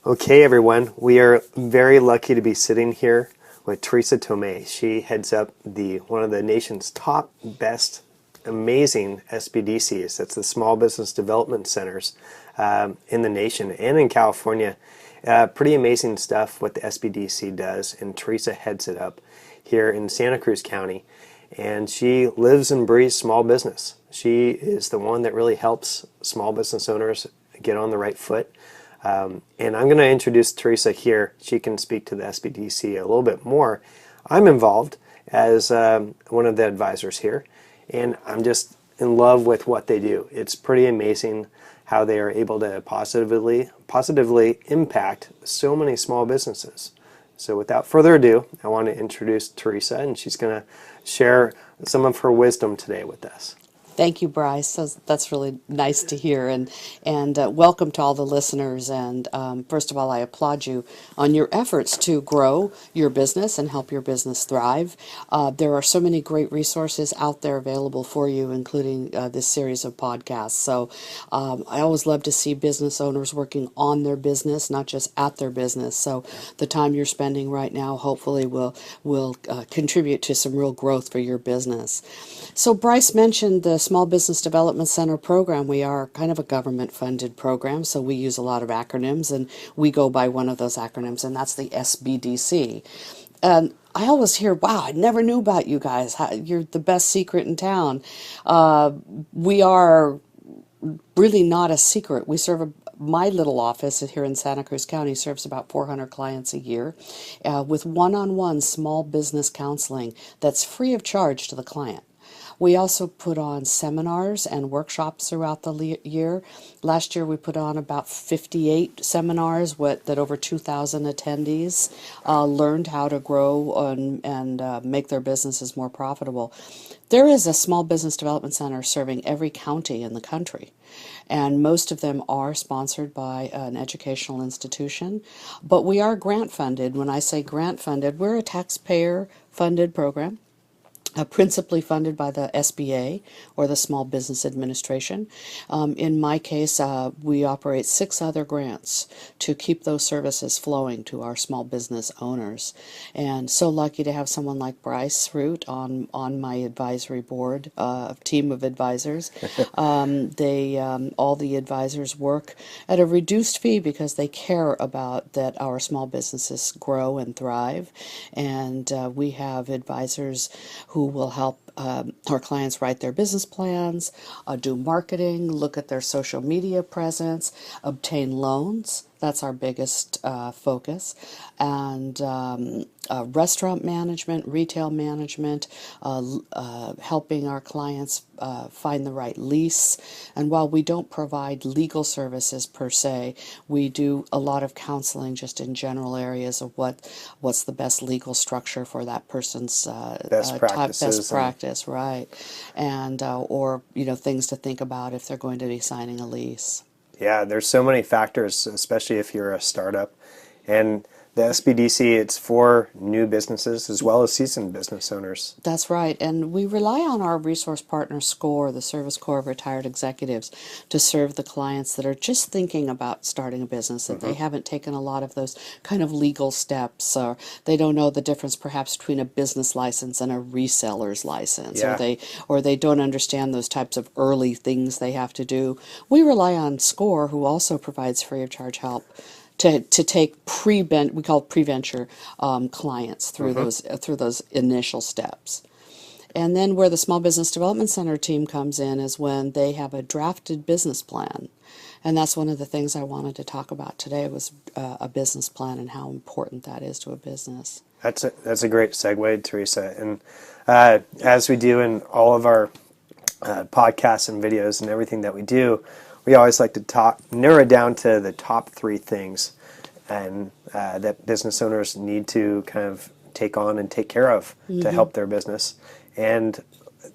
Okay, everyone, we are very lucky to be sitting here with Teresa Thomae. She heads up one of the nation's top, best, amazing SBDCs. That's the Small Business Development Centers in the nation and in California. Pretty amazing stuff what the SBDC does, and Teresa heads it up here in Santa Cruz County. And she lives and breathes small business. She is the one that really helps small business owners get on the right foot. And I'm going to introduce Teresa here. She can speak to the SBDC a little bit more. I'm involved as one of the advisors here, and I'm just in love with what they do. It's pretty amazing how they are able to positively impact so many small businesses. So without further ado, I want to introduce Teresa, and she's going to share some of her wisdom today with us. Thank you, Bryce. That's really nice to hear, and welcome to all the listeners. And first of all, I applaud you on your efforts to grow your business and help your business thrive. There are so many great resources out there available for you, including this series of podcasts. So I always love to see business owners working on their business, not just at their business. So the time you're spending right now, hopefully, will contribute to some real growth for your business. So Bryce mentioned the Small Business Development Center program. We are kind of a government-funded program, so we use a lot of acronyms, and we go by one of those acronyms, and that's the SBDC. And I always hear, wow, I never knew about you guys. You're the best secret in town. We are really not a secret. My little office here in Santa Cruz County serves about 400 clients a year with one-on-one small business counseling that's free of charge to the client. We also put on seminars and workshops throughout the year. Last year we put on about 58 seminars that over 2,000 attendees learned how to grow and make their businesses more profitable. There is a small business development center serving every county in the country, and most of them are sponsored by an educational institution, but we are grant funded. When I say grant funded, we're a taxpayer funded program. Principally funded by the SBA, or the Small Business Administration. In my case, we operate 6 other grants to keep those services flowing to our small business owners. And so lucky to have someone like Bryce Root on my advisory board, team of advisors. All the advisors work at a reduced fee because they care about that our small businesses grow and thrive. And we have advisors who will help our clients write their business plans, do marketing, look at their social media presence, obtain loans. That's our biggest focus. And restaurant management, retail management, helping our clients find the right lease. And while we don't provide legal services per se, we do a lot of counseling just in general areas of what's the best legal structure for that person's Best practices. best practice, right? And or things to think about if they're going to be signing a lease. Yeah, there's so many factors, especially if you're a startup. And the SBDC, it's for new businesses as well as seasoned business owners. That's right. And we rely on our resource partner SCORE, the Service Corps of Retired Executives, to serve the clients that are just thinking about starting a business, that they haven't taken a lot of those kind of legal steps, or they don't know the difference perhaps between a business license and a reseller's license, Yeah. or they don't understand those types of early things they have to do. We rely on SCORE, who also provides free of charge help to take we call it pre-venture clients through those initial steps. And then where the Small Business Development Center team comes in is when they have a drafted business plan. And that's one of the things I wanted to talk about today was a business plan and how important that is to a business. That's a great segue, Teresa. And as we do in all of our podcasts and videos and everything that we do, we always like to narrow it down to the top 3 things and that business owners need to kind of take on and take care of to help their business. And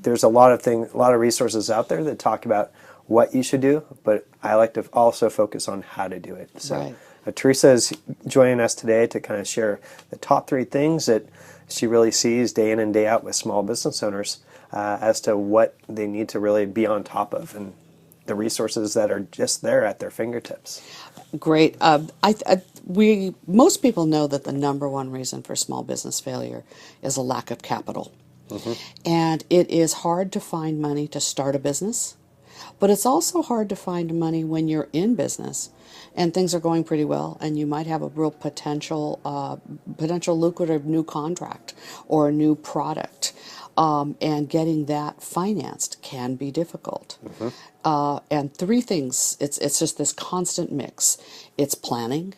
there's a lot of resources out there that talk about what you should do, but I like to also focus on how to do it. So Right. Teresa is joining us today to kind of share the top 3 things that she really sees day in and day out with small business owners as to what they need to really be on top of. And the resources that are just there at their fingertips. Great. Most people know that the number one reason for small business failure is a lack of capital. And it is hard to find money to start a business, but it's also hard to find money when you're in business and things are going pretty well, and you might have a real potential lucrative new contract or a new product. And getting that financed can be difficult. And three things, it's just this constant mix. It's planning,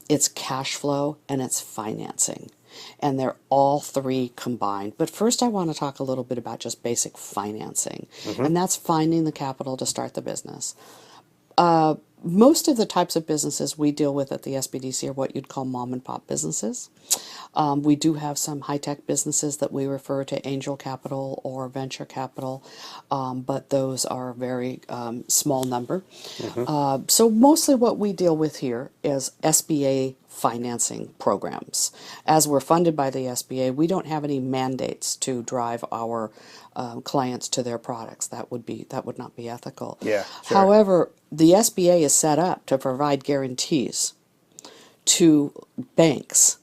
it's cash flow, and it's financing. And they're all three combined. But first I want to talk a little bit about just basic financing. And that's finding the capital to start the business. Most of the types of businesses we deal with at the SBDC are what you'd call mom and pop businesses. We do have some high-tech businesses that we refer to angel capital or venture capital, but those are a very small number. So mostly what we deal with here is SBA financing programs. As we're funded by the SBA, we don't have any mandates to drive our clients to their products. That would not be ethical. Yeah, sure. However, the SBA is set up to provide guarantees to banks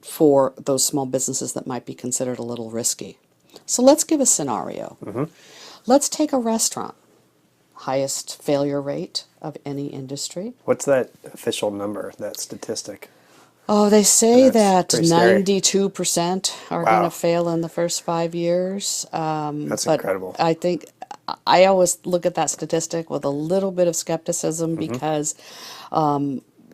for those small businesses that might be considered a little risky. So let's give a scenario. Let's take a restaurant. Highest failure rate of any industry. What's that official number, that statistic? Oh, they say that pretty scary. 92% are going to fail in the first 5 years. That's but incredible. I think I always look at that statistic with a little bit of skepticism because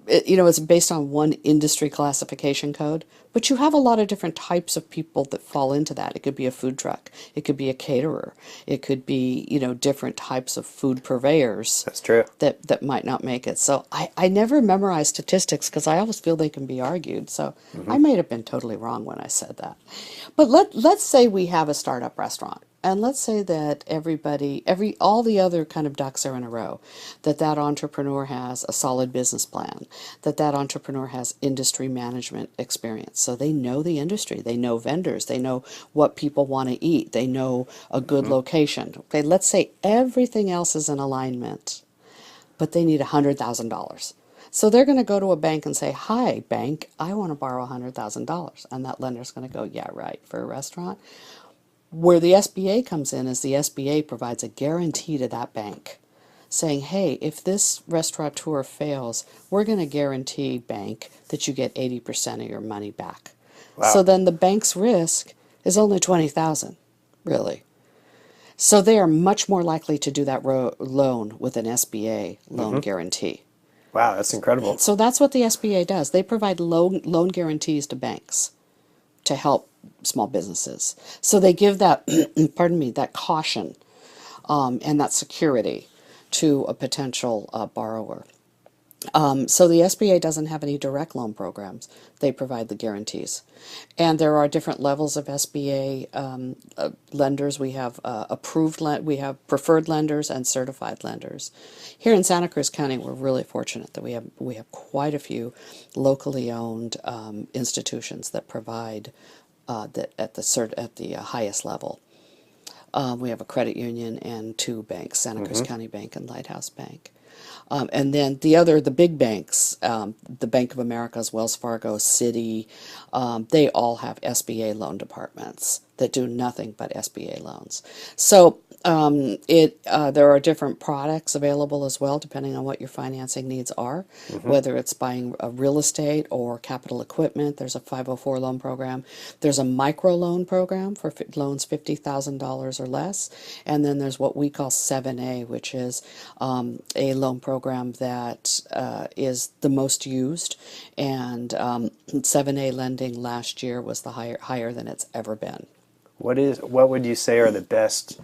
it's based on one industry classification code, but you have a lot of different types of people that fall into that. It could be a food truck, it could be a caterer, it could be, different types of food purveyors. That's true. That might not make it. So I never memorize statistics because I always feel they can be argued. So I may have been totally wrong when I said that. But let's say we have a startup restaurant. And let's say that all the other kind of ducks are in a row, that entrepreneur has a solid business plan, that entrepreneur has industry management experience. So they know the industry, they know vendors, they know what people want to eat, they know a good location. Okay, let's say everything else is in alignment, but they need $100,000. So they're going to go to a bank and say, "Hi, bank, I want to borrow $100,000. And that lender's going to go, "Yeah, right, for a restaurant." Where the SBA comes in is the SBA provides a guarantee to that bank saying, "Hey, if this restaurateur fails, we're going to guarantee, bank, that you get 80% of your money back." Wow. So then the bank's risk is only $20,000, really. So they are much more likely to do that loan with an SBA loan guarantee. Wow, that's incredible. So that's what the SBA does. They provide loan guarantees to banks to help small businesses. So they give that, that caution and that security to a potential borrower. So the SBA doesn't have any direct loan programs. They provide the guarantees. And there are different levels of SBA lenders. We have we have preferred lenders and certified lenders. Here in Santa Cruz County, we're really fortunate that we have quite a few locally owned institutions that provide that at the highest level. We have a credit union and two banks, Santa Cruz County Bank and Lighthouse Bank. And then the big banks, the Bank of America's, Wells Fargo, Citi, they all have SBA loan departments that do nothing but SBA loans. So there are different products available as well, depending on what your financing needs are, whether it's buying a real estate or capital equipment. There's a 504 loan program. There's a micro loan program for loans $50,000 or less. And then there's what we call 7A, which is a loan program that is the most used. And 7A lending last year was the higher than it's ever been. What would you say are the best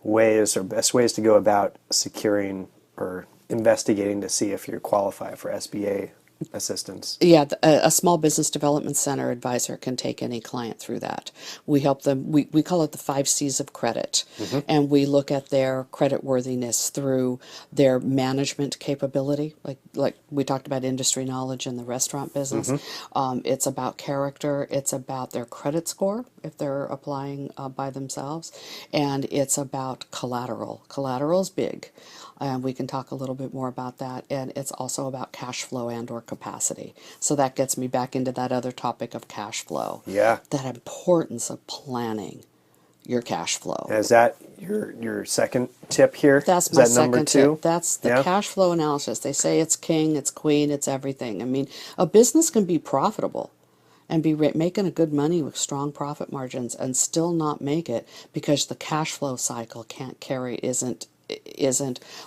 ways to go about securing or investigating to see if you qualify for SBA assistance. Yeah, a small business development center advisor can take any client through that. We help them, we call it the 5 C's of credit. And we look at their credit worthiness through their management capability. Like we talked about industry knowledge in the restaurant business. It's about character, it's about their credit score if they're applying by themselves, and it's about collateral. Collateral's big. And we can talk a little bit more about that. And it's also about cash flow and or capacity. So that gets me back into that other topic of cash flow. Yeah. That importance of planning your cash flow. Is that your second tip here? That's Is my that number second two? tip. That's the Yeah. cash flow analysis. They say it's king, it's queen, it's everything. I mean, a business can be profitable and be making a good money with strong profit margins and still not make it because the cash flow cycle can't carry isn't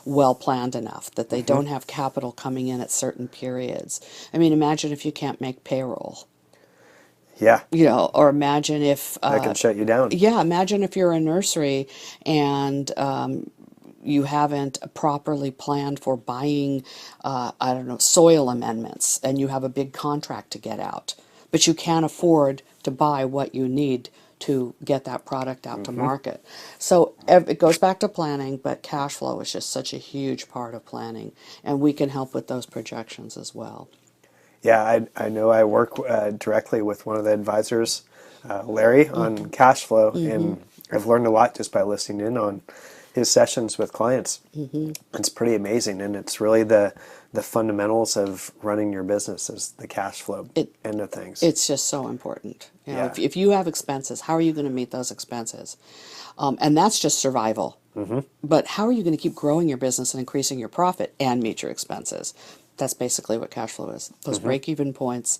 well planned enough, that they don't have capital coming in at certain periods. I mean, imagine if you can't make payroll, Yeah. or imagine if That can shut you down. yeah, imagine if you're a nursery and you haven't properly planned for buying, I don't know, soil amendments, and you have a big contract to get out, but you can't afford to buy what you need to get that product out to market. So it goes back to planning, but cash flow is just such a huge part of planning, and we can help with those projections as well. Yeah, I know I work directly with one of the advisors, Larry, on cash flow, and I've learned a lot just by listening in on his sessions with clients. It's pretty amazing, and it's really the fundamentals of running your business is the cash flow end of things. It's just so important. Yeah. If you have expenses, how are you going to meet those expenses? And that's just survival. But how are you going to keep growing your business and increasing your profit and meet your expenses? That's basically what cash flow is. Those break-even points.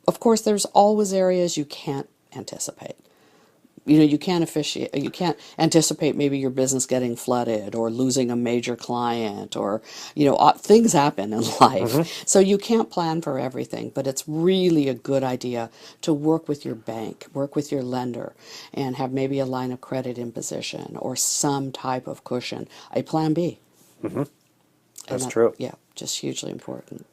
Of course, there's always areas you can't anticipate. You can't anticipate maybe your business getting flooded or losing a major client, or things happen in life. So you can't plan for everything, but it's really a good idea to work with your bank, work with your lender, and have maybe a line of credit in position or some type of cushion, a plan B. That's true. Yeah, just hugely important.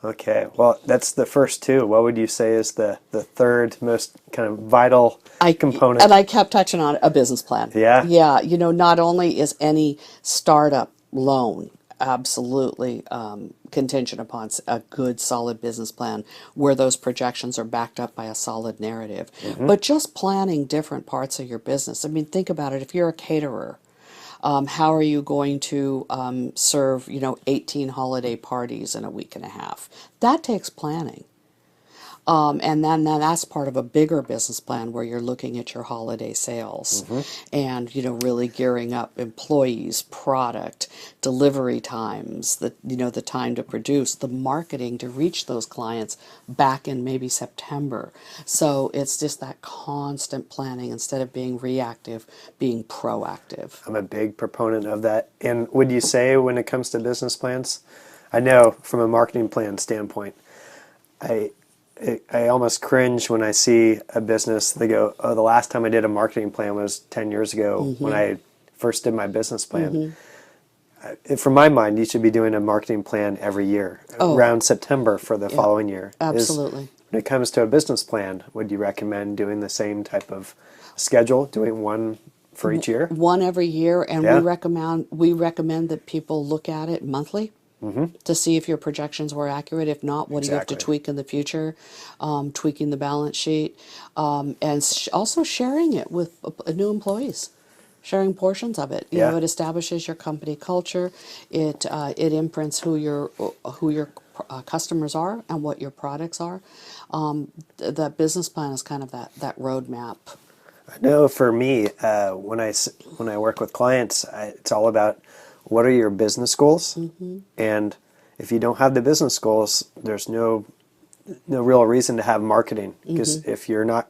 Okay, well, that's the first two. What would you say is the third most kind of vital component? And I kept touching on a business plan. Yeah? Yeah, not only is any startup loan absolutely contingent upon a good, solid business plan where those projections are backed up by a solid narrative, but just planning different parts of your business. I mean, think about it. If you're a caterer, how are you going to serve, 18 holiday parties in a week and a half? That takes planning. And then that's part of a bigger business plan where you're looking at your holiday sales and, really gearing up employees, product, delivery times, the time to produce, the marketing to reach those clients back in maybe September. So it's just that constant planning instead of being reactive, being proactive. I'm a big proponent of that. And would you say when it comes to business plans, I know from a marketing plan standpoint, I almost cringe when I see a business, they go, oh, the last time I did a marketing plan was 10 years ago when I first did my business plan. From my mind, you should be doing a marketing plan every year, around September for the following year. Absolutely. When it comes to a business plan, would you recommend doing the same type of schedule, doing one for each year? One every year, and Yeah. we recommend that people look at it monthly. To see if your projections were accurate. If not, what do you have to Exactly. tweak in the future? Tweaking the balance sheet, and also sharing it with new employees. Sharing portions of it. Yeah. It establishes your company culture. It imprints who your customers are and what your products are. The business plan is kind of that roadmap. I know for me, when I work with clients, it's all about what are your business goals, and if you don't have the business goals, there's no real reason to have marketing, because if you're not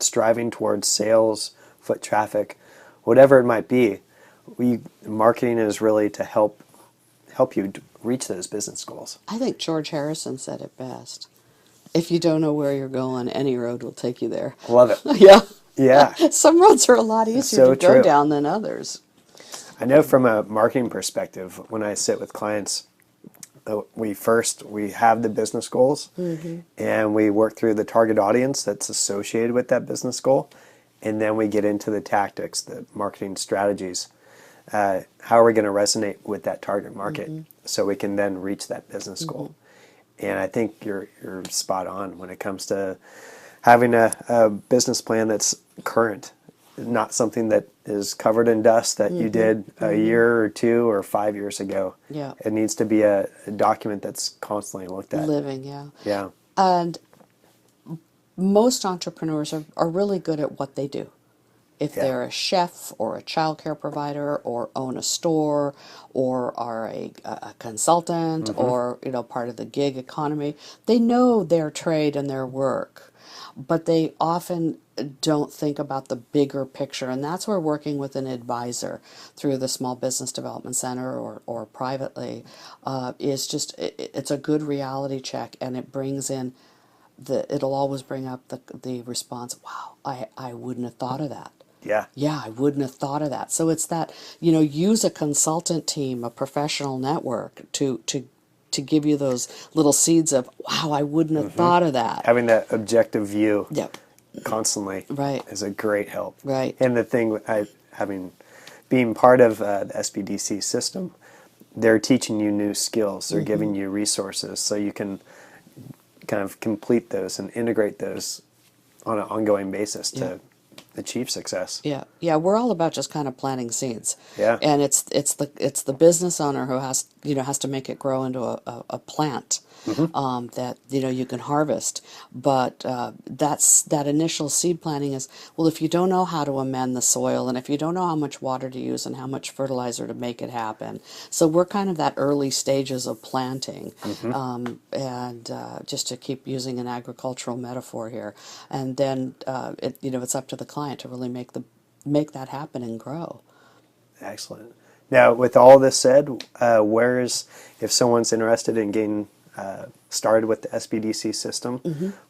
striving towards sales, foot traffic, whatever it might be, marketing is really to help you reach those business goals. I think George Harrison said it best. If you don't know where you're going, any road will take you there. Love it. Yeah. Yeah. Some roads are a lot easier So to go true. down than others. I know from a marketing perspective, when I sit with clients, we have the business goals, and we work through the target audience that's associated with that business goal, and then we get into the tactics, the marketing strategies. How are we going to resonate with that target market so we can then reach that business goal? And I think you're spot on when it comes to having a business plan that's current, not something that is covered in dust that you did a year or 2 or 5 years ago. Yeah. It needs to be a document that's constantly looked at. Living, yeah. Yeah. And most entrepreneurs are really good at what they do. If Yeah. they're a chef or a childcare provider or own a store or are a consultant or part of the gig economy, they know their trade and their work, but they often don't think about the bigger picture. And that's where working with an advisor through the Small Business Development Center or privately is just, it's a good reality check, and it brings in it'll always bring up the response, wow, I wouldn't have thought of that. Yeah. Yeah, I wouldn't have thought of that. So it's that, use a consultant team, a professional network to give you those little seeds of, wow, I wouldn't have thought of that. Having that objective view Yep. constantly Right. is a great help. Right. And the thing, being part of the SBDC system, they're teaching you new skills. They're giving you resources so you can kind of complete those and integrate those on an ongoing basis to achieve success. Yeah, yeah, we're all about just kind of planting seeds. Yeah. And it's the business owner who has to make it grow into a plant that you can harvest. But that initial seed planting is, well, if you don't know how to amend the soil, and if you don't know how much water to use and how much fertilizer to make it happen, so we're kind of that early stages of planting, and just to keep using an agricultural metaphor here, and then it's up to the client to really make that happen and grow. Excellent. Now, with all this said, if someone's interested in getting started with the SBDC system,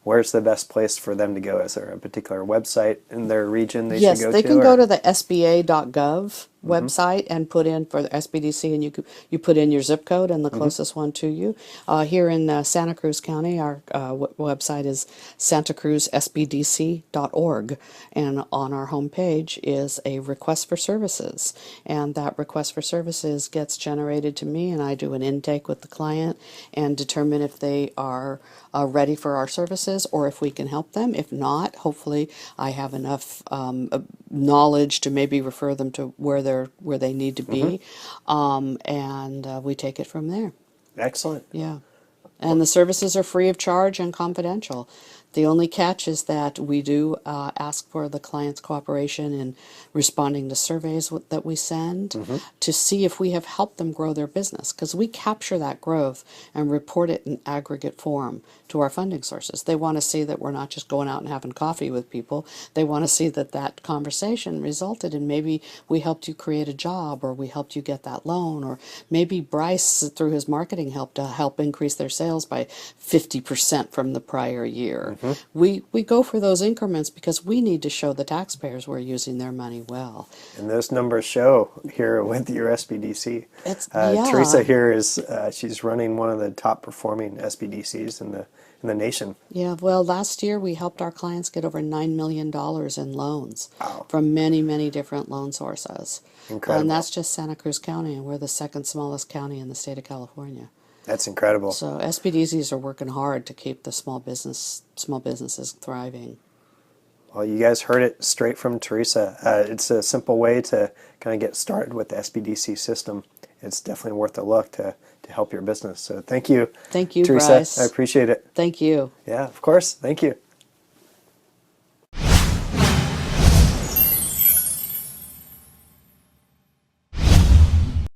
where's the best place for them to go? Is there a particular website in their region they Yes, should go they to? can go to the SBA.gov website and put in for the SBDC, and you put in your zip code and the closest one to you. Here in Santa Cruz County, our website is santacruzsbdc.org, and on our homepage is a request for services, and that request for services gets generated to me, and I do an intake with the client and determine if they are ready for our services or if we can help them. If not, hopefully I have enough knowledge to maybe refer them to where they need to be, and we take it from there. Excellent. Yeah. And the services are free of charge and confidential. The only catch is that we do ask for the client's cooperation in responding to surveys that we send to see if we have helped them grow their business, because we capture that growth and report it in aggregate form to our funding sources. They want to see that we're not just going out and having coffee with people. They want to see that conversation resulted in maybe we helped you create a job, or we helped you get that loan, or maybe Bryce, through his marketing, helped to help increase their sales by 50% from the prior year. We go for those increments because we need to show the taxpayers we're using their money well. And those numbers show here with your SBDC. Yeah. Teresa here is she's running one of the top performing SBDCs in the nation. Yeah, well, last year we helped our clients get over $9 million in loans Wow. from many, many different loan sources. Incredible. And that's just Santa Cruz County, and we're the second smallest county in the state of California. That's incredible. So SBDCs are working hard to keep the small businesses thriving. Well, you guys heard it straight from Teresa. It's a simple way to kind of get started with the SBDC system. It's definitely worth a look to help your business. So thank you. Thank you, Teresa. Bryce. I appreciate it. Thank you. Yeah, of course. Thank you.